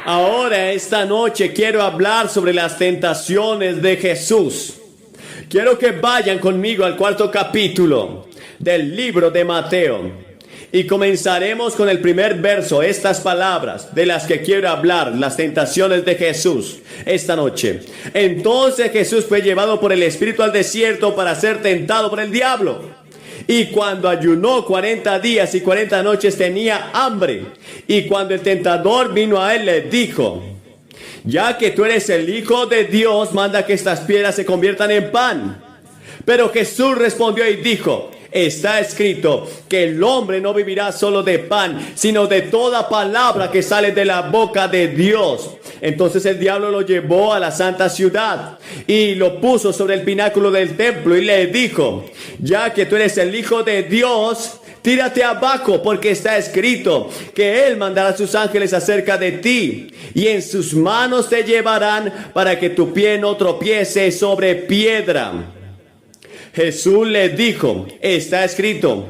Ahora, esta noche, quiero hablar sobre las tentaciones de Jesús. Quiero que vayan conmigo al 4º capítulo del libro de Mateo. Y comenzaremos con el primer verso, estas palabras de las que quiero hablar, las tentaciones de Jesús esta noche. Entonces Jesús fue llevado por el Espíritu al desierto para ser tentado por el diablo. Y cuando ayunó 40 días y 40 noches tenía hambre. Y cuando el tentador vino a él le dijo: ya que tú eres el Hijo de Dios, manda que estas piedras se conviertan en pan. Pero Jesús respondió y dijo: está escrito que el hombre no vivirá solo de pan, sino de toda palabra que sale de la boca de Dios. Entonces el diablo lo llevó a la santa ciudad y lo puso sobre el pináculo del templo y le dijo: ya que tú eres el Hijo de Dios, tírate abajo, porque está escrito que Él mandará a sus ángeles acerca de ti, y en sus manos te llevarán para que tu pie no tropiece sobre piedra. Jesús le dijo: está escrito,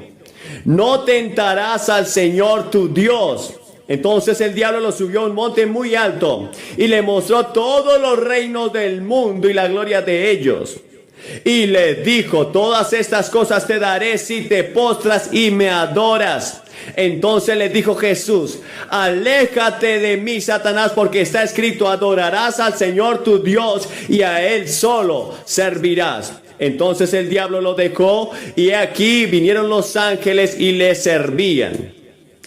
no tentarás al Señor tu Dios. Entonces el diablo lo subió a un monte muy alto y le mostró todos los reinos del mundo y la gloria de ellos. Y le dijo: todas estas cosas te daré si te postras y me adoras. Entonces le dijo Jesús: aléjate de mí, Satanás, porque está escrito, adorarás al Señor tu Dios y a Él solo servirás. Entonces el diablo lo dejó y aquí vinieron los ángeles y le servían.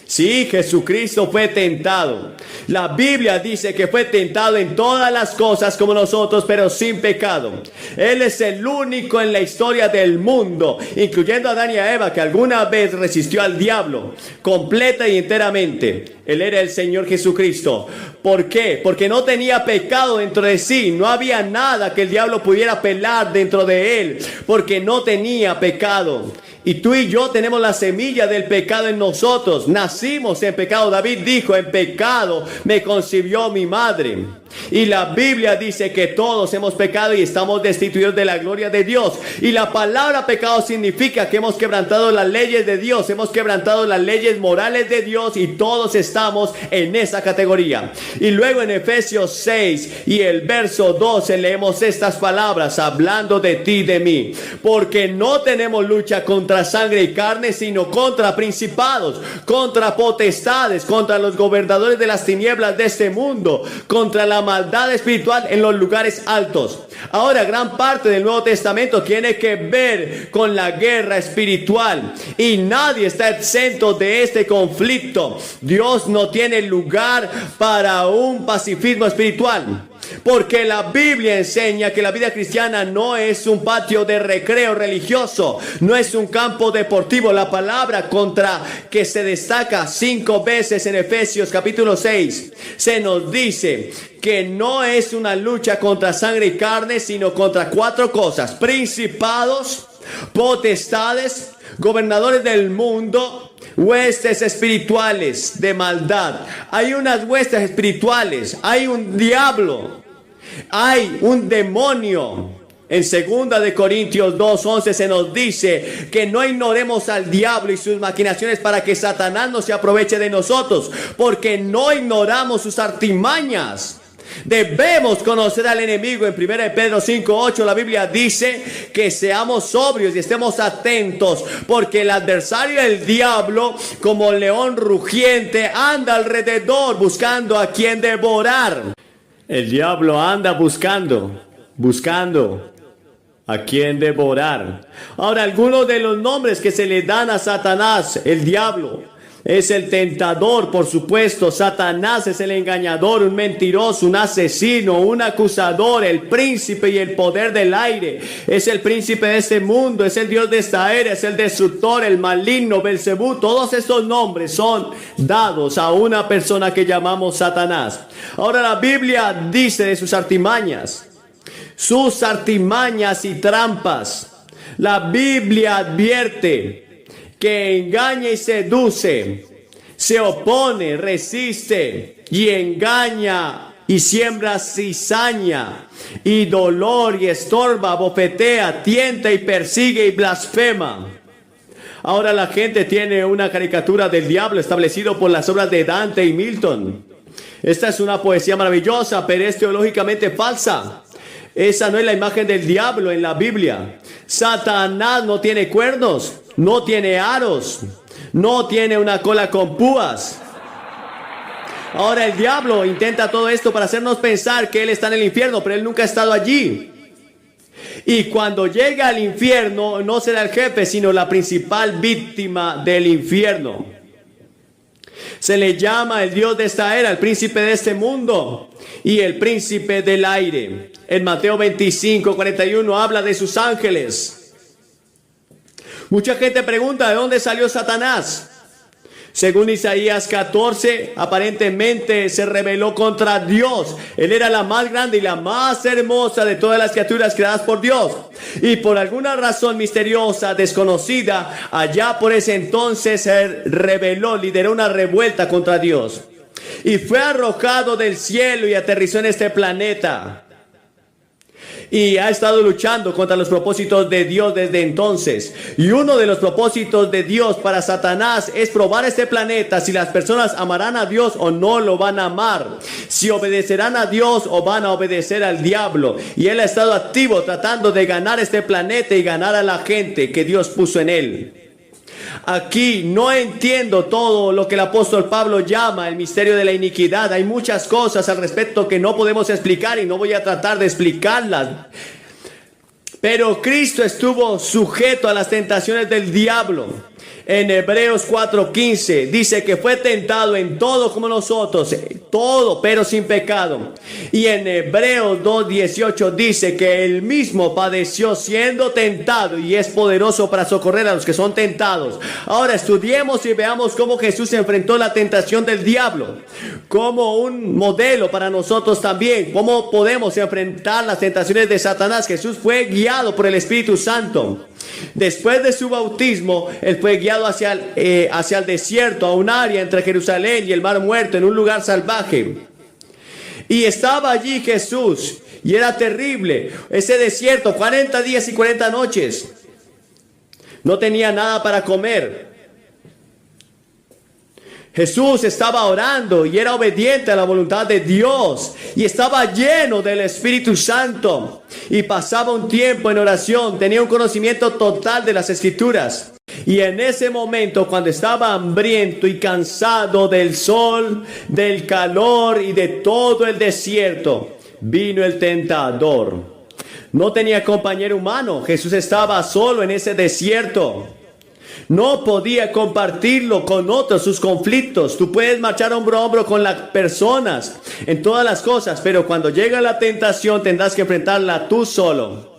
Sí, Jesucristo fue tentado. La Biblia dice que fue tentado en todas las cosas como nosotros, pero sin pecado. Él es el único en la historia del mundo, incluyendo a Adán y a Eva, que alguna vez resistió al diablo completa y enteramente. Él era el Señor Jesucristo. ¿Por qué? Porque no tenía pecado dentro de sí. No había nada que el diablo pudiera pelar dentro de él, porque no tenía pecado. Y tú y yo tenemos la semilla del pecado en nosotros. Nacimos en pecado. David dijo: en pecado me concibió mi madre. Y la Biblia dice que todos hemos pecado y estamos destituidos de la gloria de Dios. Y la palabra pecado significa que hemos quebrantado las leyes de Dios, hemos quebrantado las leyes morales de Dios, y todos estamos en esa categoría. Y luego en Efesios 6 y el verso 12 leemos estas palabras hablando de ti y de mí: porque no tenemos lucha contra sangre y carne, sino contra principados, contra potestades, contra los gobernadores de las tinieblas de este mundo, contra la maldad espiritual en los lugares altos. Ahora, gran parte del Nuevo Testamento tiene que ver con la guerra espiritual, y nadie está exento de este conflicto. Dios no tiene lugar para un pacifismo espiritual, porque la Biblia enseña que la vida cristiana no es un patio de recreo religioso, no es un campo deportivo. La palabra contra que se destaca 5 veces en Efesios capítulo 6 se nos dice que no es una lucha contra sangre y carne, sino contra 4 cosas: principados, potestades, gobernadores del mundo, huestes espirituales de maldad. Hay unas huestes espirituales, hay un diablo, hay un demonio. En 2 de Corintios 2:11 se nos dice que no ignoremos al diablo y sus maquinaciones para que Satanás no se aproveche de nosotros, porque no ignoramos sus artimañas. Debemos conocer al enemigo. En 1 Pedro 5:8 la Biblia dice que seamos sobrios y estemos atentos, porque el adversario, el diablo, como león rugiente, anda alrededor buscando a quien devorar. El diablo anda buscando a quien devorar. Ahora, algunos de los nombres que se le dan a Satanás: el diablo es el tentador, por supuesto. Satanás es el engañador, un mentiroso, un asesino, un acusador, el príncipe y el poder del aire. Es el príncipe de este mundo, es el Dios de esta era, es el destructor, el maligno, Belcebú. Todos estos nombres son dados a una persona que llamamos Satanás. Ahora, la Biblia dice de sus artimañas y trampas. La Biblia advierte que engaña y seduce, se opone, resiste y engaña y siembra cizaña y dolor y estorba, bofetea, tienta y persigue y blasfema. Ahora la gente tiene una caricatura del diablo establecido por las obras de Dante y Milton. Esta es una poesía maravillosa, pero es teológicamente falsa. Esa no es la imagen del diablo en la Biblia. Satanás no tiene cuernos, no tiene aros, no tiene una cola con púas. Ahora el diablo intenta todo esto para hacernos pensar que él está en el infierno, pero él nunca ha estado allí. Y cuando llega al infierno, no será el jefe, sino la principal víctima del infierno. Se le llama el Dios de esta era, el príncipe de este mundo y el príncipe del aire. En Mateo 25:41 habla de sus ángeles. Mucha gente pregunta, ¿de dónde salió Satanás? Según Isaías 14, aparentemente se rebeló contra Dios. Él era la más grande y la más hermosa de todas las criaturas creadas por Dios. Y por alguna razón misteriosa, desconocida, allá por ese entonces se rebeló, lideró una revuelta contra Dios. Y fue arrojado del cielo y aterrizó en este planeta. Y ha estado luchando contra los propósitos de Dios desde entonces. Y uno de los propósitos de Dios para Satanás es probar este planeta si las personas amarán a Dios o no lo van a amar, si obedecerán a Dios o van a obedecer al diablo. Y él ha estado activo tratando de ganar este planeta y ganar a la gente que Dios puso en él. Aquí no entiendo todo lo que el apóstol Pablo llama el misterio de la iniquidad. Hay muchas cosas al respecto que no podemos explicar y no voy a tratar de explicarlas. Pero Cristo estuvo sujeto a las tentaciones del diablo. En Hebreos 4:15 dice que fue tentado en todo como nosotros, todo pero sin pecado. Y en Hebreos 2:18 dice que él mismo padeció siendo tentado y es poderoso para socorrer a los que son tentados. Ahora estudiemos y veamos cómo Jesús enfrentó la tentación del diablo, como un modelo para nosotros también. Cómo podemos enfrentar las tentaciones de Satanás. Jesús fue guiado por el Espíritu Santo. Después de su bautismo, él fue guiado hacia el desierto, a un área entre Jerusalén y el Mar Muerto, en un lugar salvaje. Y estaba allí Jesús, y era terrible ese desierto, 40 días y 40 noches. No tenía nada para comer. Jesús estaba orando y era obediente a la voluntad de Dios y estaba lleno del Espíritu Santo y pasaba un tiempo en oración, tenía un conocimiento total de las Escrituras. Y en ese momento, cuando estaba hambriento y cansado del sol, del calor y de todo el desierto, vino el tentador. No tenía compañero humano, Jesús estaba solo en ese desierto. No podía compartirlo con otros, sus conflictos. Tú puedes marchar hombro a hombro con las personas en todas las cosas, pero cuando llega la tentación tendrás que enfrentarla tú solo.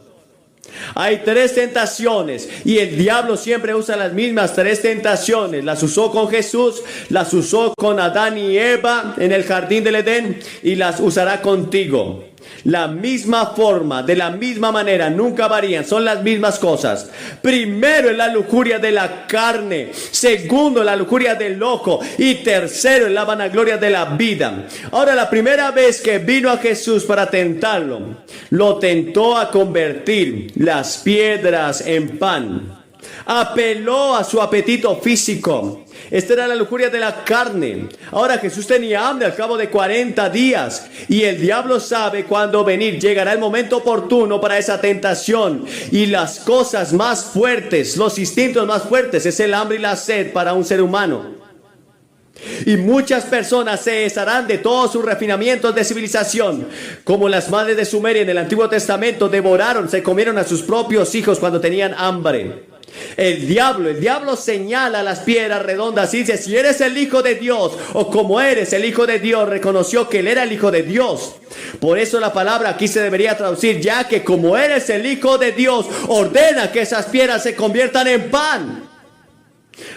Hay 3 tentaciones y el diablo siempre usa las mismas 3 tentaciones. Las usó con Jesús, las usó con Adán y Eva en el jardín del Edén y las usará contigo. La misma forma, de la misma manera, nunca varían, son las mismas cosas. Primero es la lujuria de la carne, segundo la lujuria del ojo y tercero es la vanagloria de la vida. Ahora, la primera vez que vino a Jesús para tentarlo, lo tentó a convertir las piedras en pan. Apeló a su apetito físico. Esta era la lujuria de la carne. Ahora Jesús tenía hambre al cabo de 40 días. Y el diablo sabe cuándo venir. Llegará el momento oportuno para esa tentación. Y las cosas más fuertes, los instintos más fuertes, es el hambre y la sed para un ser humano. Y muchas personas se desharán de todos sus refinamientos de civilización, como las madres de Sumeria en el Antiguo Testamento devoraron, se comieron a sus propios hijos cuando tenían hambre. El diablo señala las piedras redondas y dice: si eres el Hijo de Dios, o como eres el Hijo de Dios, reconoció que él era el Hijo de Dios. Por eso la palabra aquí se debería traducir: ya que como eres el Hijo de Dios, ordena que esas piedras se conviertan en pan.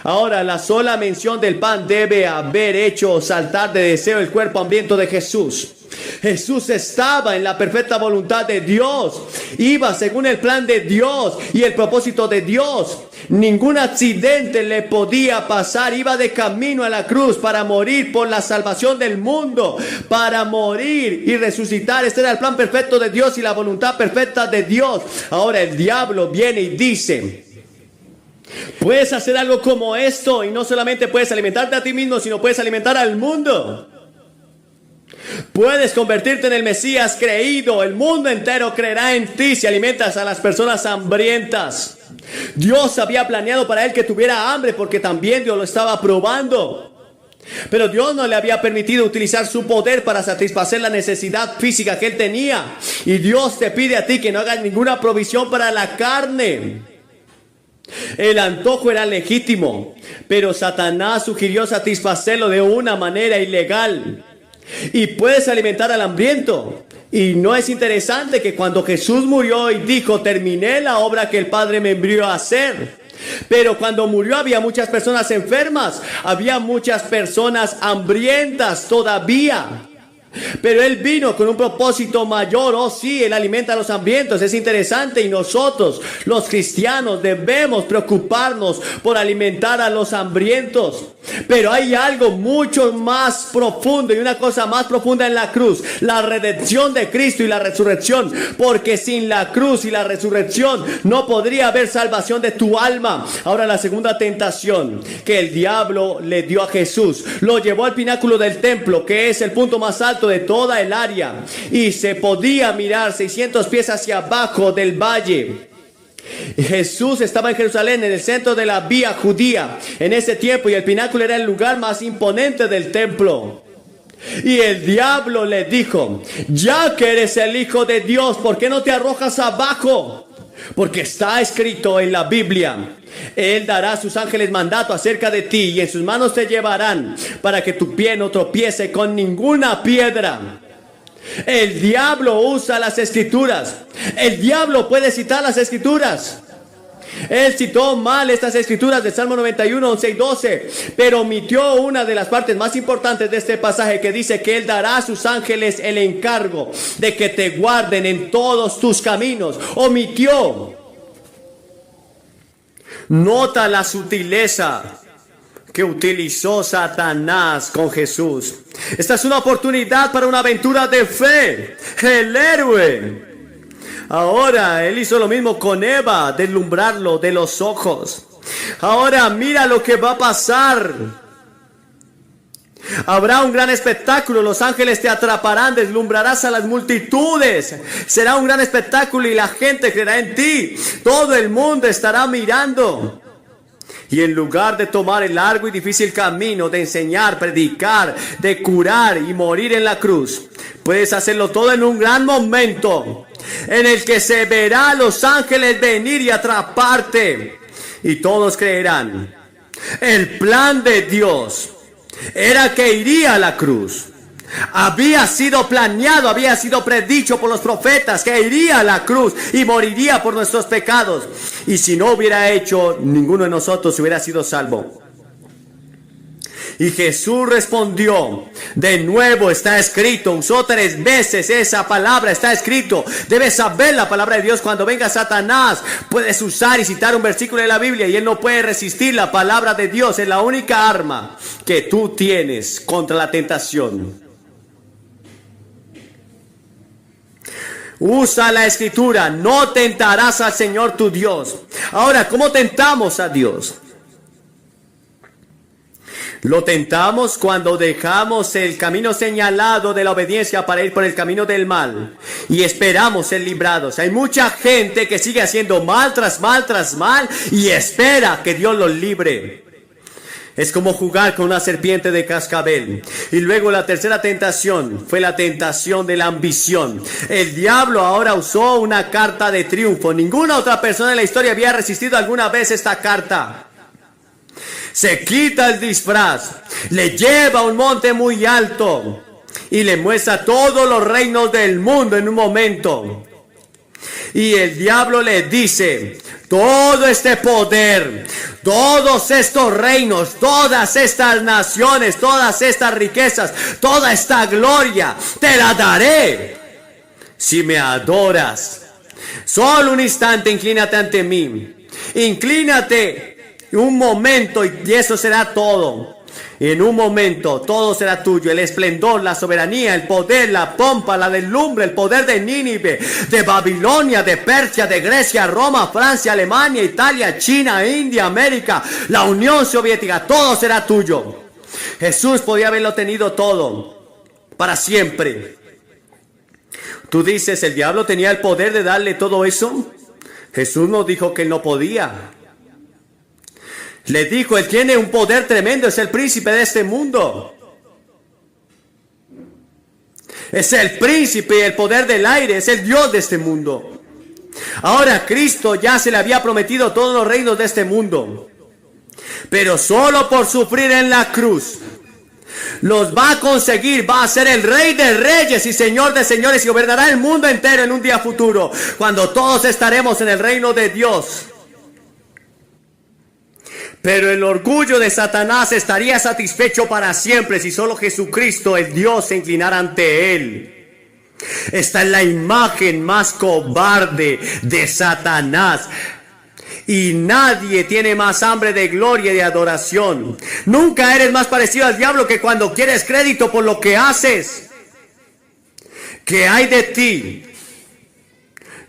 Ahora, la sola mención del pan debe haber hecho saltar de deseo el cuerpo hambriento de Jesús. Jesús estaba en la perfecta voluntad de Dios, iba según el plan de Dios y el propósito de Dios. Ningún accidente le podía pasar. Iba de camino a la cruz para morir por la salvación del mundo, para morir y resucitar. Este era el plan perfecto de Dios y la voluntad perfecta de Dios. Ahora el diablo viene y dice: puedes hacer algo como esto y no solamente puedes alimentarte a ti mismo, sino puedes alimentar al mundo. Puedes convertirte en el Mesías creído. El mundo entero creerá en ti si alimentas a las personas hambrientas. Dios había planeado para él que tuviera hambre porque también Dios lo estaba probando. Pero Dios no le había permitido utilizar su poder para satisfacer la necesidad física que él tenía. Y Dios te pide a ti que no hagas ninguna provisión para la carne. El antojo era legítimo, pero Satanás sugirió satisfacerlo de una manera ilegal. Y puedes alimentar al hambriento. Y no es interesante que cuando Jesús murió y dijo: terminé la obra que el Padre me envió a hacer. Pero cuando murió había muchas personas enfermas, había muchas personas hambrientas todavía. Pero Él vino con un propósito mayor. Oh sí, Él alimenta a los hambrientos, es interesante. Y nosotros, los cristianos, debemos preocuparnos por alimentar a los hambrientos. Pero hay algo mucho más profundo y una cosa más profunda en la cruz: la redención de Cristo y la resurrección. Porque sin la cruz y la resurrección no podría haber salvación de tu alma. Ahora, la segunda tentación que el diablo le dio a Jesús: lo llevó al pináculo del templo, que es el punto más alto de toda el área, y se podía mirar 600 pies hacia abajo del valle. Jesús estaba en Jerusalén, en el centro de la vía judía en ese tiempo, y el pináculo era el lugar más imponente del templo. Y el diablo le dijo: ya que eres el Hijo de Dios, ¿por qué no te arrojas abajo? Porque está escrito en la Biblia: Él dará a sus ángeles mandato acerca de ti, y en sus manos te llevarán, para que tu pie no tropiece con ninguna piedra. El diablo usa las escrituras. El diablo puede citar las escrituras. Él citó mal estas escrituras del Salmo 91, 11 y 12, pero omitió una de las partes más importantes de este pasaje, que dice que Él dará a sus ángeles el encargo de que te guarden en todos tus caminos. Omitió. Nota la sutileza que utilizó Satanás con Jesús. Esta es una oportunidad para una aventura de fe. El héroe. Ahora Él hizo lo mismo con Eva, deslumbrarlo de los ojos. Ahora mira lo que va a pasar. Habrá un gran espectáculo, los ángeles te atraparán, deslumbrarás a las multitudes. Será un gran espectáculo y la gente creerá en ti. Todo el mundo estará mirando. Y en lugar de tomar el largo y difícil camino de enseñar, predicar, de curar y morir en la cruz, puedes hacerlo todo en un gran momento en el que se verá a los ángeles venir y atraparte, y todos creerán. El plan de Dios era que iría a la cruz. Había sido planeado, había sido predicho por los profetas que iría a la cruz y moriría por nuestros pecados. Y si no hubiera hecho, ninguno de nosotros hubiera sido salvo. Y Jesús respondió: de nuevo está escrito. Usó 3 veces esa palabra: está escrito. Debes saber la palabra de Dios. Cuando venga Satanás, puedes usar y citar un versículo de la Biblia y él no puede resistir la palabra de Dios. Es la única arma que tú tienes contra la tentación. Usa la escritura: no tentarás al Señor tu Dios. Ahora, ¿cómo tentamos a Dios? Lo tentamos cuando dejamos el camino señalado de la obediencia para ir por el camino del mal y esperamos ser librados. Hay mucha gente que sigue haciendo mal tras mal tras mal y espera que Dios los libre. Es como jugar con una serpiente de cascabel. Y luego la tercera tentación fue la tentación de la ambición. El diablo ahora usó una carta de triunfo. Ninguna otra persona en la historia había resistido alguna vez esta carta. Se quita el disfraz, le lleva a un monte muy alto y le muestra todos los reinos del mundo en un momento. Y el diablo le dice: todo este poder, todos estos reinos, todas estas naciones, todas estas riquezas, toda esta gloria, te la daré si me adoras. Solo un instante, inclínate ante mí. Inclínate un momento y eso será todo. En un momento todo será tuyo: el esplendor, la soberanía, el poder, la pompa, la deslumbre, el poder de Nínive, de Babilonia, de Persia, de Grecia, Roma, Francia, Alemania, Italia, China, India, América, la Unión Soviética. Todo será tuyo. Jesús podía haberlo tenido todo, para siempre. Tú dices, ¿el diablo tenía el poder de darle todo eso? Jesús nos dijo que él no podía. Le dijo, él tiene un poder tremendo, es el príncipe de este mundo. Es el príncipe y el poder del aire, es el Dios de este mundo. Ahora Cristo ya se le había prometido todos los reinos de este mundo. Pero solo por sufrir en la cruz los va a conseguir, va a ser el Rey de reyes y Señor de señores y gobernará el mundo entero en un día futuro, cuando todos estaremos en el reino de Dios. Pero el orgullo de Satanás estaría satisfecho para siempre si solo Jesucristo, el Dios, se inclinara ante él. Esta es la imagen más cobarde de Satanás. Y nadie tiene más hambre de gloria y de adoración. Nunca eres más parecido al diablo que cuando quieres crédito por lo que haces. ¿Qué hay de ti?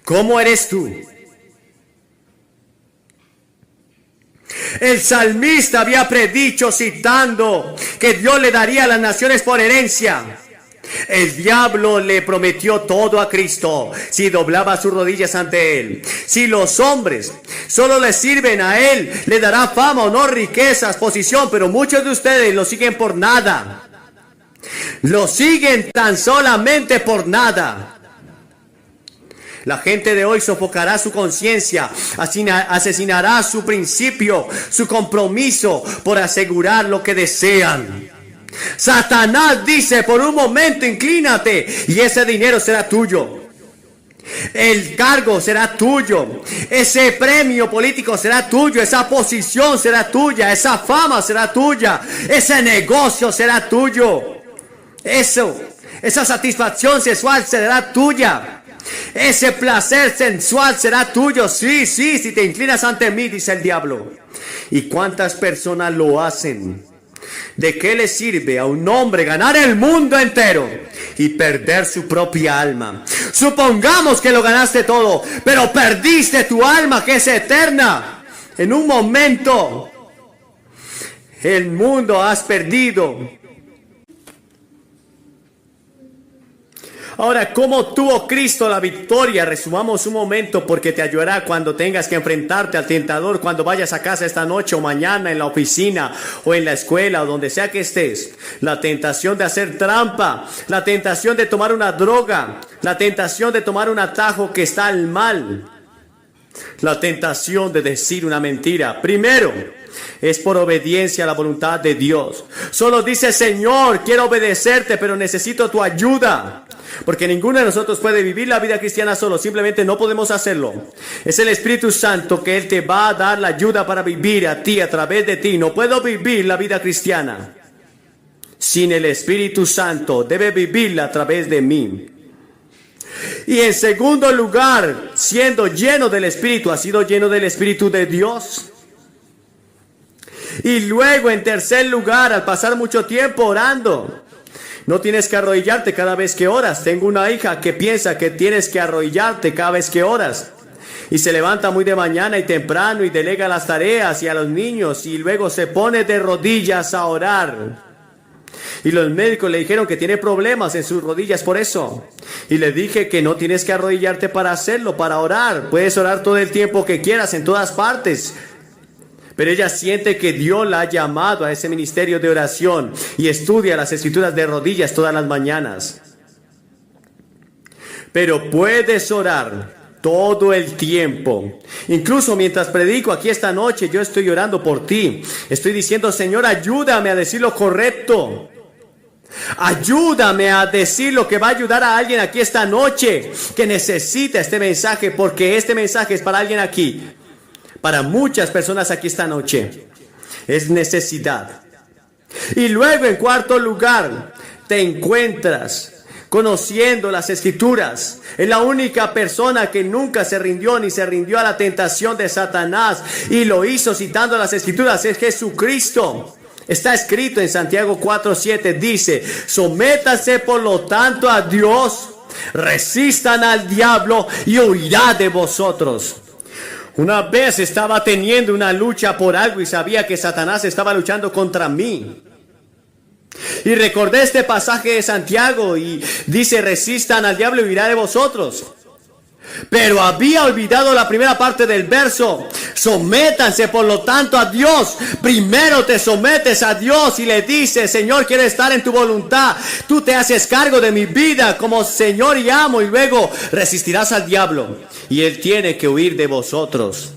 ¿Cómo eres tú? El salmista había predicho citando que Dios le daría a las naciones por herencia. El diablo le prometió todo a Cristo si doblaba sus rodillas ante él. Si los hombres solo le sirven a él, le dará fama, honor, riquezas, posición, pero muchos de ustedes lo siguen por nada. Lo siguen tan solamente por nada. La gente de hoy sofocará su conciencia, asesinará su principio, su compromiso por asegurar lo que desean. Satanás dice, por un momento inclínate y ese dinero será tuyo. El cargo será tuyo. Ese premio político será tuyo. Esa posición será tuya. Esa fama será tuya. Ese negocio será tuyo. Esa satisfacción sexual será tuya. Ese placer sensual será tuyo. Sí, si te inclinas ante mí, dice el diablo. ¿Y cuántas personas lo hacen? ¿De qué le sirve a un hombre ganar el mundo entero y perder su propia alma? Supongamos que lo ganaste todo, pero perdiste tu alma, que es eterna. En un momento, el mundo has perdido. Ahora, ¿cómo tuvo Cristo la victoria? Resumamos un momento porque te ayudará cuando tengas que enfrentarte al tentador, cuando vayas a casa esta noche o mañana, en la oficina o en la escuela o donde sea que estés. La tentación de hacer trampa, la tentación de tomar una droga, la tentación de tomar un atajo que está al mal, la tentación de decir una mentira. Primero, es por obediencia a la voluntad de Dios. Solo dice, Señor, quiero obedecerte, pero necesito tu ayuda. Porque ninguno de nosotros puede vivir la vida cristiana solo, simplemente no podemos hacerlo. Es el Espíritu Santo que Él te va a dar la ayuda para vivir a ti, a través de ti. No puedo vivir la vida cristiana sin el Espíritu Santo, debe vivirla a través de mí. Y en segundo lugar, siendo lleno del Espíritu, ¿has sido lleno del Espíritu de Dios? Y luego, en tercer lugar, al pasar mucho tiempo orando, no tienes que arrodillarte cada vez que oras. Tengo una hija que piensa que tienes que arrodillarte cada vez que oras. Y se levanta muy de mañana y temprano y delega las tareas y a los niños y luego se pone de rodillas a orar. Y los médicos le dijeron que tiene problemas en sus rodillas por eso. Y le dije que no tienes que arrodillarte para hacerlo, para orar. Puedes orar todo el tiempo que quieras, en todas partes. Pero ella siente que Dios la ha llamado a ese ministerio de oración y estudia las escrituras de rodillas todas las mañanas. Pero puedes orar todo el tiempo. Incluso mientras predico aquí esta noche, yo estoy orando por ti. Estoy diciendo, Señor, ayúdame a decir lo correcto. Ayúdame a decir lo que va a ayudar a alguien aquí esta noche que necesita este mensaje, porque este mensaje es para alguien aquí. Para muchas personas aquí esta noche es necesidad. Y luego, en cuarto lugar, te encuentras conociendo las escrituras. Es la única persona que nunca se rindió ni se rindió a la tentación de Satanás y lo hizo citando las escrituras. Es Jesucristo. Está escrito en Santiago 4:7, dice, sométase por lo tanto a Dios, resistan al diablo y huirá de vosotros. Una vez estaba teniendo una lucha por algo y sabía que Satanás estaba luchando contra mí. Y recordé este pasaje de Santiago y dice, resistan al diablo y huirá de vosotros. Pero había olvidado la primera parte del verso. Sométanse por lo tanto a Dios. Primero te sometes a Dios y le dices, Señor, quiero estar en tu voluntad. Tú te haces cargo de mi vida como Señor y amo. Y luego resistirás al diablo y él tiene que huir de vosotros.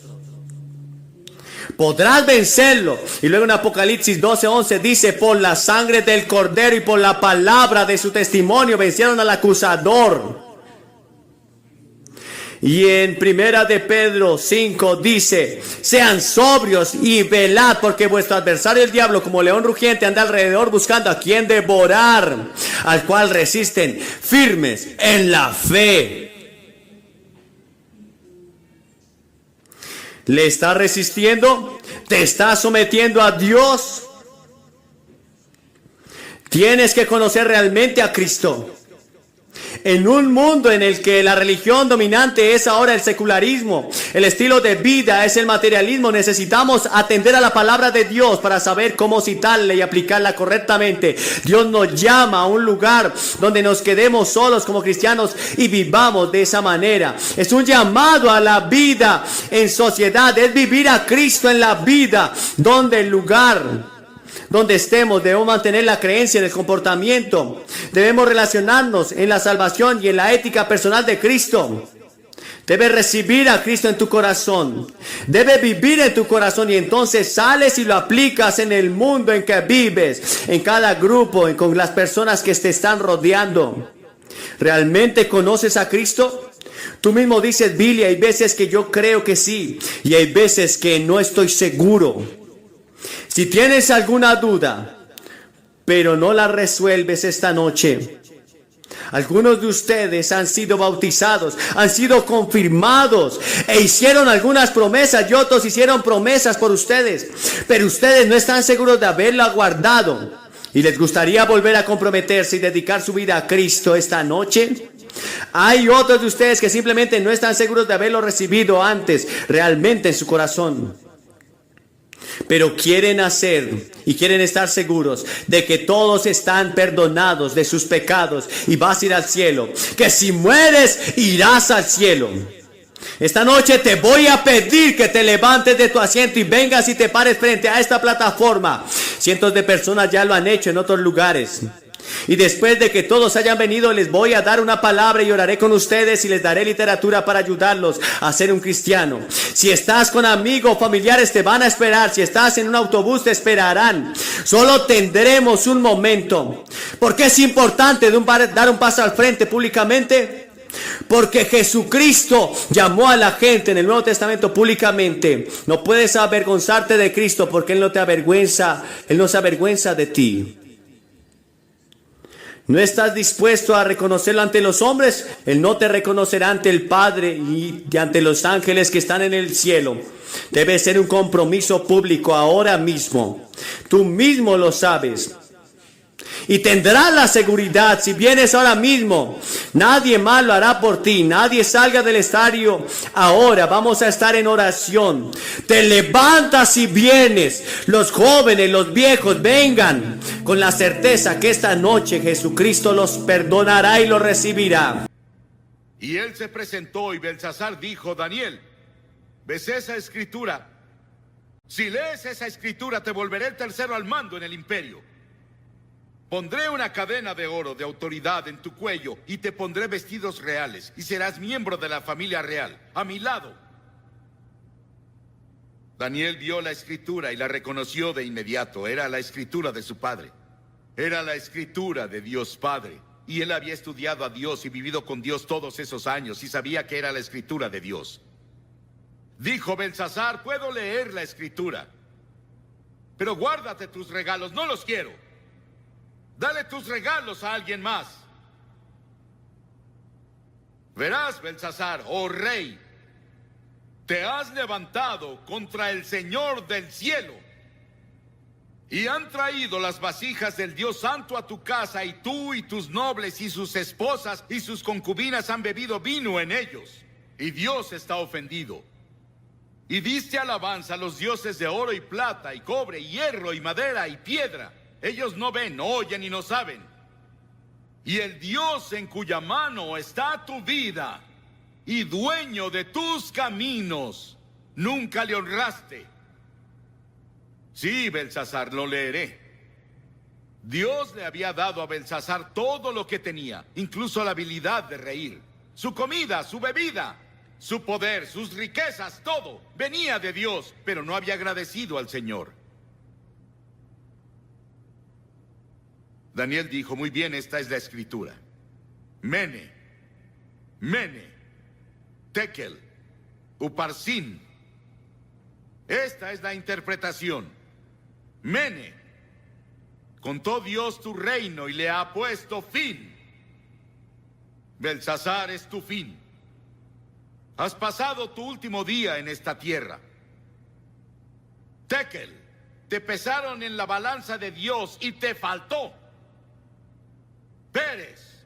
Podrás vencerlo. Y luego en Apocalipsis 12:11 dice, por la sangre del Cordero y por la palabra de su testimonio vencieron al acusador. Y en Primera de Pedro 5 dice, sean sobrios y velad, porque vuestro adversario el diablo, como león rugiente, anda alrededor buscando a quien devorar, al cual resisten firmes en la fe. ¿Le estás resistiendo? ¿Te estás sometiendo a Dios? Tienes que conocer realmente a Cristo. En un mundo en el que la religión dominante es ahora el secularismo, el estilo de vida es el materialismo, necesitamos atender a la palabra de Dios para saber cómo citarla y aplicarla correctamente. Dios nos llama a un lugar donde nos quedemos solos como cristianos y vivamos de esa manera. Es un llamado a la vida en sociedad, es vivir a Cristo en la vida, donde el lugar donde estemos debemos mantener la creencia en el comportamiento. Debemos relacionarnos en la salvación y en la ética personal de Cristo. Debes recibir a Cristo en tu corazón. Debes vivir en tu corazón y entonces sales y lo aplicas en el mundo en que vives, en cada grupo, con las personas que te están rodeando. ¿Realmente conoces a Cristo? Tú mismo dices, Billy, hay veces que yo creo que sí y hay veces que no estoy seguro. Si tienes alguna duda, pero no la resuelves esta noche, algunos de ustedes han sido bautizados, han sido confirmados e hicieron algunas promesas y otros hicieron promesas por ustedes, pero ustedes no están seguros de haberla guardado y les gustaría volver a comprometerse y dedicar su vida a Cristo esta noche. Hay otros de ustedes que simplemente no están seguros de haberlo recibido antes realmente en su corazón, pero quieren hacer y quieren estar seguros de que todos están perdonados de sus pecados y vas a ir al cielo, que si mueres irás al cielo. Esta noche te voy a pedir que te levantes de tu asiento y vengas y te pares frente a esta plataforma. Cientos de personas ya lo han hecho en otros lugares. Y después de que todos hayan venido, les voy a dar una palabra y oraré con ustedes y les daré literatura para ayudarlos a ser un cristiano. Si estás con amigos o familiares, te van a esperar. Si estás en un autobús, te esperarán. Solo tendremos un momento. ¿Por qué es importante dar un paso al frente públicamente? Porque Jesucristo llamó a la gente en el Nuevo Testamento públicamente. No puedes avergonzarte de Cristo porque Él no te avergüenza. Él no se avergüenza de ti. ¿No estás dispuesto a reconocerlo ante los hombres? Él no te reconocerá ante el Padre y ante los ángeles que están en el cielo. Debe ser un compromiso público ahora mismo. Tú mismo lo sabes. Y tendrás la seguridad si vienes ahora mismo. Nadie más lo hará por ti. Nadie salga del estadio ahora. Vamos a estar en oración. Te levantas y vienes. Los jóvenes, los viejos, vengan con la certeza que esta noche Jesucristo los perdonará y los recibirá. Y él se presentó y Belsasar dijo, Daniel, ¿ves esa escritura? Si lees esa escritura, te volveré el tercero al mando en el imperio. Pondré una cadena de oro de autoridad en tu cuello y te pondré vestidos reales y serás miembro de la familia real, a mi lado. Daniel vio la escritura y la reconoció de inmediato. Era la escritura de su padre. Era la escritura de Dios Padre. Y él había estudiado a Dios y vivido con Dios todos esos años y sabía que era la escritura de Dios. Dijo Belsasar, puedo leer la escritura, pero guárdate tus regalos, no los quiero. Dale tus regalos a alguien más. Verás, Belsasar, oh rey, te has levantado contra el Señor del cielo y han traído las vasijas del Dios Santo a tu casa y tú y tus nobles y sus esposas y sus concubinas han bebido vino en ellos y Dios está ofendido. Y diste alabanza a los dioses de oro y plata y cobre y hierro y madera y piedra Ellos no ven, no oyen y no saben. Y el Dios en cuya mano está tu vida y dueño de tus caminos, nunca le honraste. Sí, Belsasar, lo leeré. Dios le había dado a Belsasar todo lo que tenía, incluso la habilidad de reír. Su comida, su bebida, su poder, sus riquezas, todo venía de Dios, pero no había agradecido al Señor. Daniel dijo, muy bien, esta es la escritura. Mene, Tekel, Uparsin. Esta es la interpretación. Mene, contó Dios tu reino y le ha puesto fin. Belsasar es tu fin. Has pasado tu último día en esta tierra. Tekel, te pesaron en la balanza de Dios y te faltó. Pérez,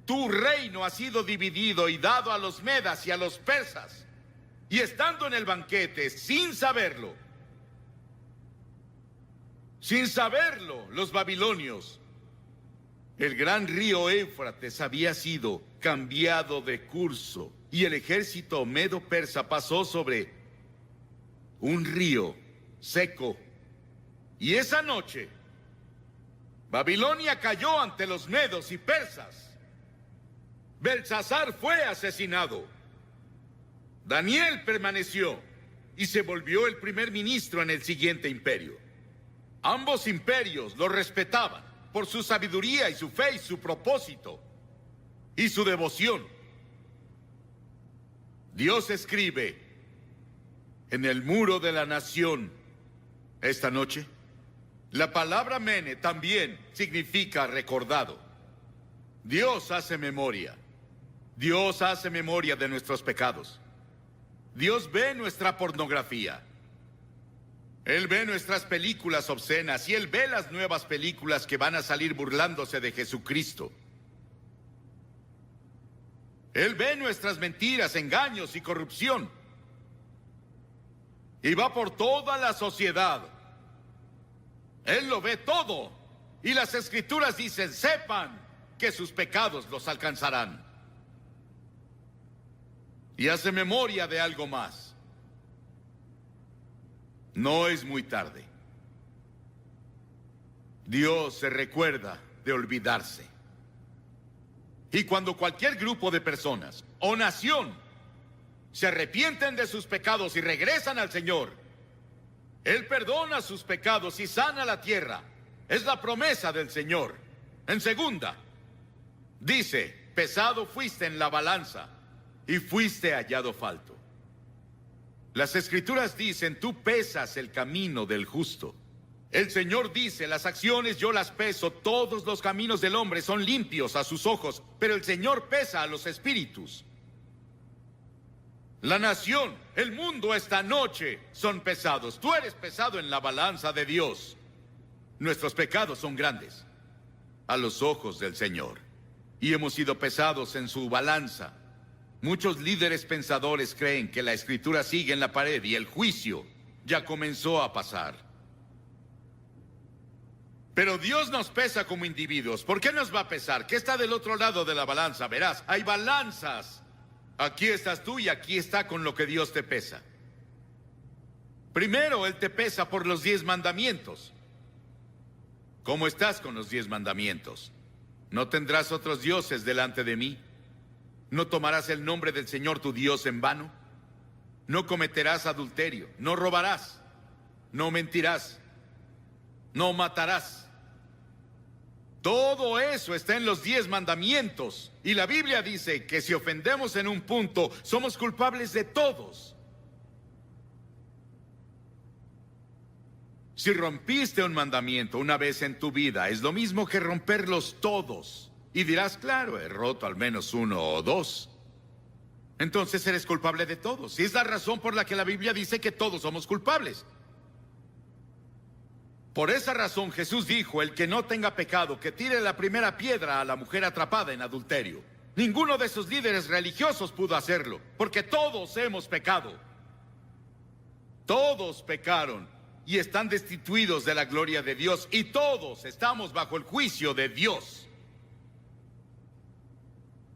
tu reino ha sido dividido y dado a los medas y a los persas. Y estando en el banquete, sin saberlo, los babilonios, el gran río Éufrates había sido cambiado de curso y el ejército medo-persa pasó sobre un río seco. Y esa noche, Babilonia cayó ante los medos y persas. Belsasar fue asesinado. Daniel permaneció y se volvió el primer ministro en el siguiente imperio. Ambos imperios lo respetaban por su sabiduría y su fe y su propósito y su devoción. Dios escribe en el muro de la nación esta noche. La palabra mene también significa recordado. Dios hace memoria. Dios hace memoria de nuestros pecados. Dios ve nuestra pornografía. Él ve nuestras películas obscenas y Él ve las nuevas películas que van a salir burlándose de Jesucristo. Él ve nuestras mentiras, engaños y corrupción. Y va por toda la sociedad. Él lo ve todo. Y las escrituras dicen, sepan que sus pecados los alcanzarán. Y hace memoria de algo más. No es muy tarde. Dios se recuerda de olvidarse. Y cuando cualquier grupo de personas o nación se arrepienten de sus pecados y regresan al Señor, Él perdona sus pecados y sana la tierra. Es la promesa del Señor. En segunda, dice, pesado fuiste en la balanza y fuiste hallado falto. Las escrituras dicen, tú pesas el camino del justo. El Señor dice, las acciones yo las peso, todos los caminos del hombre son limpios a sus ojos, pero el Señor pesa a los espíritus. La nación, el mundo esta noche son pesados. Tú eres pesado en la balanza de Dios. Nuestros pecados son grandes a los ojos del Señor. Y hemos sido pesados en su balanza. Muchos líderes pensadores creen que la escritura sigue en la pared y el juicio ya comenzó a pasar. Pero Dios nos pesa como individuos. ¿Por qué nos va a pesar? ¿Qué está del otro lado de la balanza? Verás, hay balanzas. Aquí estás tú y aquí está con lo que Dios te pesa. Primero, Él te pesa por los 10 mandamientos. ¿Cómo estás con los 10 mandamientos? No tendrás otros dioses delante de mí. No tomarás el nombre del Señor tu Dios en vano. No cometerás adulterio. No robarás. No mentirás. No matarás. Todo eso está en los 10 mandamientos. Y la Biblia dice que si ofendemos en un punto, somos culpables de todos. Si rompiste un mandamiento una vez en tu vida, es lo mismo que romperlos todos. Y dirás, claro, he roto al menos uno o dos. Entonces eres culpable de todos. Y es la razón por la que la Biblia dice que todos somos culpables. Por esa razón Jesús dijo, el que no tenga pecado, que tire la primera piedra a la mujer atrapada en adulterio. Ninguno de esos líderes religiosos pudo hacerlo, porque todos hemos pecado. Todos pecaron y están destituidos de la gloria de Dios, y todos estamos bajo el juicio de Dios.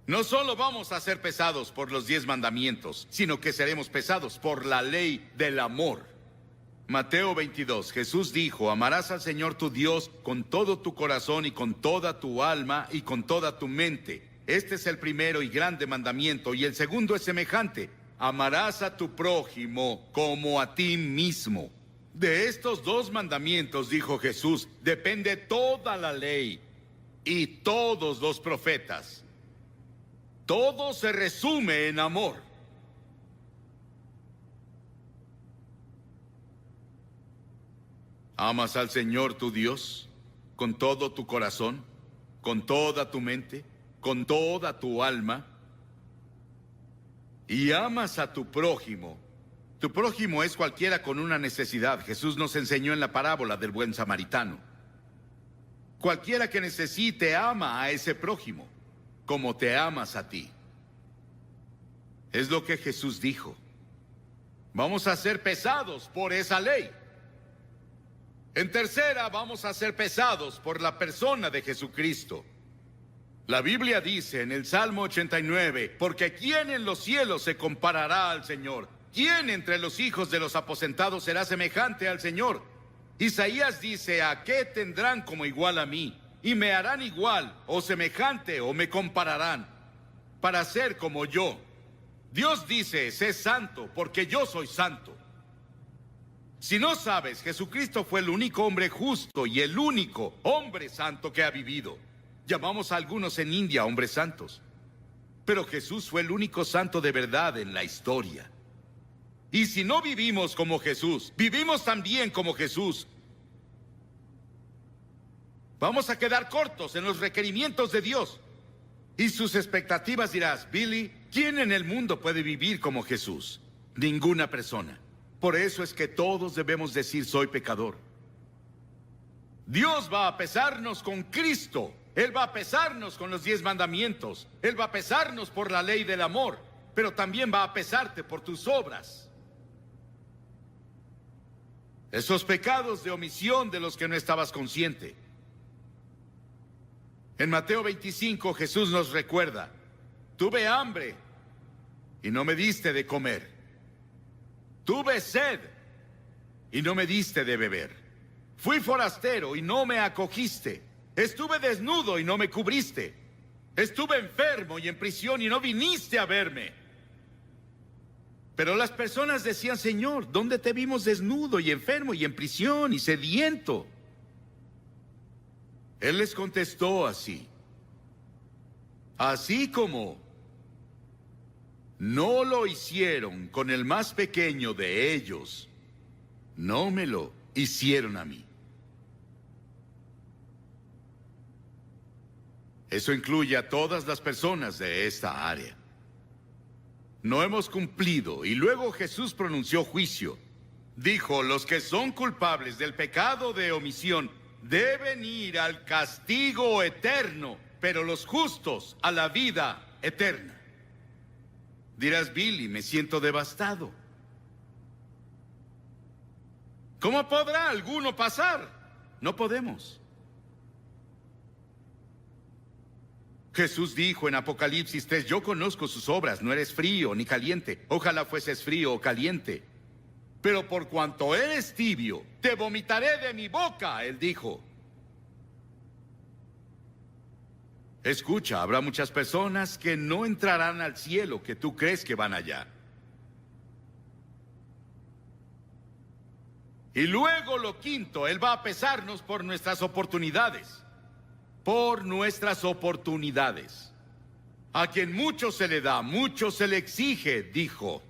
No solo vamos a ser pesados por los 10 mandamientos, sino que seremos pesados por la ley del amor. Mateo 22, Jesús dijo: amarás al Señor tu Dios con todo tu corazón y con toda tu alma y con toda tu mente. Este es el primero y grande mandamiento, y el segundo es semejante: amarás a tu prójimo como a ti mismo. De estos 2 mandamientos, dijo Jesús, depende toda la ley y todos los profetas. Todo se resume en amor. ¿Amas al Señor tu Dios con todo tu corazón, con toda tu mente, con toda tu alma? Y amas a tu prójimo. Tu prójimo es cualquiera con una necesidad. Jesús nos enseñó en la parábola del buen samaritano. Cualquiera que necesite ama a ese prójimo como te amas a ti. Es lo que Jesús dijo. Vamos a ser pesados por esa ley. En tercera, vamos a ser pesados por la persona de Jesucristo. La Biblia dice en el Salmo 89, porque ¿quién en los cielos se comparará al Señor? ¿Quién entre los hijos de los aposentados será semejante al Señor? Isaías dice: ¿a qué tendrán como igual a mí? Y me harán igual, o semejante, o me compararán, para ser como yo. Dios dice: sé santo, porque yo soy santo. Si no sabes, Jesucristo fue el único hombre justo y el único hombre santo que ha vivido. Llamamos a algunos en India hombres santos, pero Jesús fue el único santo de verdad en la historia. Y si no vivimos como Jesús, vivimos también como Jesús, vamos a quedar cortos en los requerimientos de Dios. Y sus expectativas dirás: Billy, ¿quién en el mundo puede vivir como Jesús? Ninguna persona. Por eso es que todos debemos decir: soy pecador. Dios va a pesarnos con Cristo. Él va a pesarnos con los 10 mandamientos. Él va a pesarnos por la ley del amor, pero también va a pesarte por tus obras. Esos pecados de omisión de los que no estabas consciente. En Mateo 25, Jesús nos recuerda: tuve hambre y no me diste de comer. Tuve sed y no me diste de beber. Fui forastero y no me acogiste. Estuve desnudo y no me cubriste. Estuve enfermo y en prisión y no viniste a verme. Pero las personas decían: Señor, ¿dónde te vimos desnudo y enfermo y en prisión y sediento? Él les contestó así: así como no lo hicieron con el más pequeño de ellos, no me lo hicieron a mí. Eso incluye a todas las personas de esta área. No hemos cumplido, y luego Jesús pronunció juicio. Dijo: los que son culpables del pecado de omisión deben ir al castigo eterno, pero los justos a la vida eterna. Dirás: Billy, me siento devastado. ¿Cómo podrá alguno pasar? No podemos. Jesús dijo en Apocalipsis 3, yo conozco sus obras, no eres frío ni caliente. Ojalá fueses frío o caliente. Pero por cuanto eres tibio, te vomitaré de mi boca, él dijo. Escucha, habrá muchas personas que no entrarán al cielo que tú crees que van allá. Y luego lo quinto, él va a pesarnos por nuestras oportunidades. Por nuestras oportunidades. A quien mucho se le da, mucho se le exige, dijo.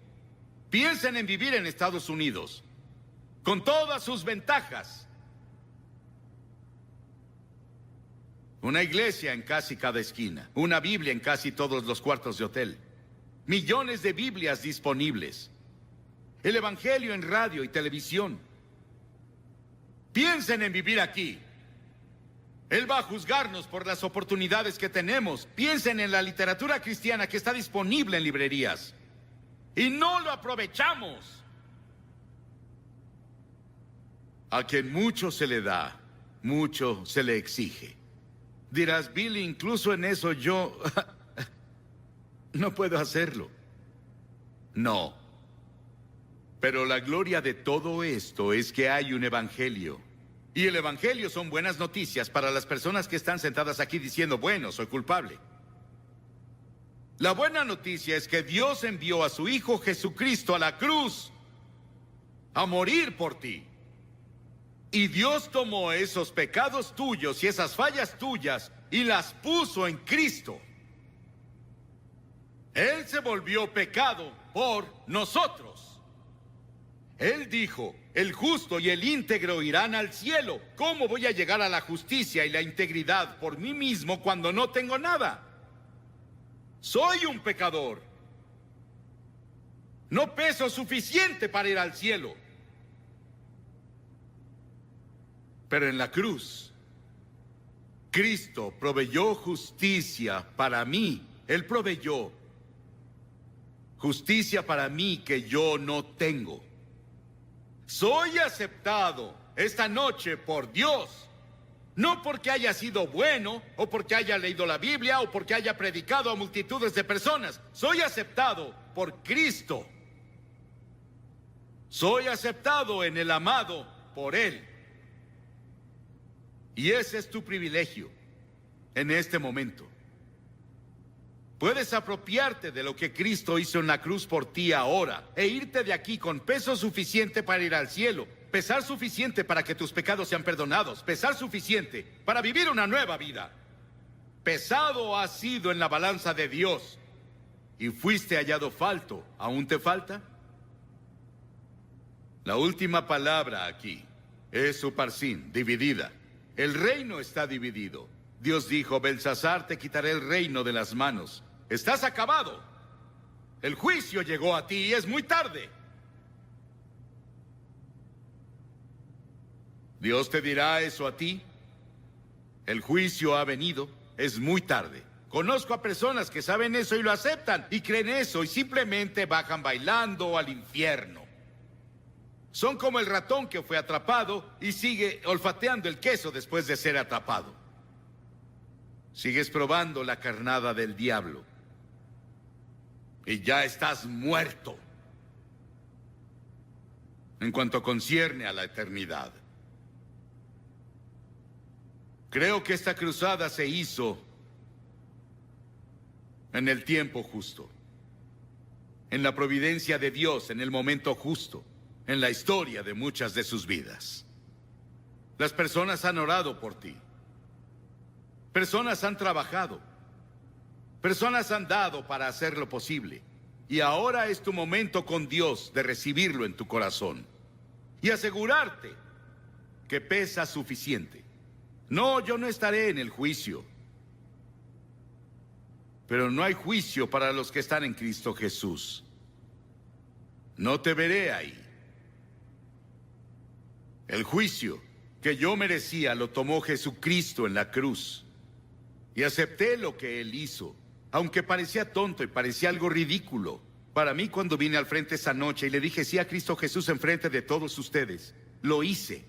Piensen en vivir en Estados Unidos, con todas sus ventajas. Una iglesia en casi cada esquina, una Biblia en casi todos los cuartos de hotel, millones de Biblias disponibles, el Evangelio en radio y televisión. Piensen en vivir aquí. Él va a juzgarnos por las oportunidades que tenemos. Piensen en la literatura cristiana que está disponible en librerías. Y no lo aprovechamos. A quien mucho se le da, mucho se le exige. Dirás, Billy, incluso en eso yo no puedo hacerlo. No. Pero la gloria de todo esto es que hay un evangelio. Y el evangelio son buenas noticias para las personas que están sentadas aquí diciendo, bueno, soy culpable. La buena noticia es que Dios envió a su Hijo Jesucristo a la cruz a morir por ti. Y Dios tomó esos pecados tuyos y esas fallas tuyas y las puso en Cristo. Él se volvió pecado por nosotros. Él dijo, el justo y el íntegro irán al cielo. ¿Cómo voy a llegar a la justicia y la integridad por mí mismo cuando no tengo nada? Soy un pecador. No peso suficiente para ir al cielo. Pero en la cruz, Cristo proveyó justicia para mí. Él proveyó justicia para mí que yo no tengo. Soy aceptado esta noche por Dios. No porque haya sido bueno, o porque haya leído la Biblia, o porque haya predicado a multitudes de personas. Soy aceptado por Cristo. Soy aceptado en el amado por Él. Y ese es tu privilegio en este momento. Puedes apropiarte de lo que Cristo hizo en la cruz por ti ahora e irte de aquí con peso suficiente para ir al cielo, pesar suficiente para que tus pecados sean perdonados, pesar suficiente para vivir una nueva vida. Pesado has sido en la balanza de Dios y fuiste hallado falto. ¿Aún te falta? La última palabra aquí es Upharsin, dividida. El reino está dividido. Dios dijo, Belsasar, te quitaré el reino de las manos. Estás acabado. El juicio llegó a ti y es muy tarde. Dios te dirá eso a ti. El juicio ha venido, es muy tarde. Conozco a personas que saben eso y lo aceptan y creen eso y simplemente bajan bailando al infierno. Son como el ratón que fue atrapado y sigue olfateando el queso después de ser atrapado. Sigues probando la carnada del diablo. Y ya estás muerto. En cuanto concierne a la eternidad. Creo que esta cruzada se hizo en el tiempo justo. En la providencia de Dios, en el momento justo. En la historia de muchas de sus vidas. Las personas han orado por ti. Personas han trabajado. Personas han dado para hacer lo posible. Y ahora es tu momento con Dios de recibirlo en tu corazón. Y asegurarte que pesa suficiente. No, yo no estaré en el juicio. Pero no hay juicio para los que están en Cristo Jesús. No te veré ahí. El juicio que yo merecía lo tomó Jesucristo en la cruz. Y acepté lo que Él hizo, aunque parecía tonto y parecía algo ridículo. Para mí, cuando vine al frente esa noche y le dije sí a Cristo Jesús en frente de todos ustedes, lo hice.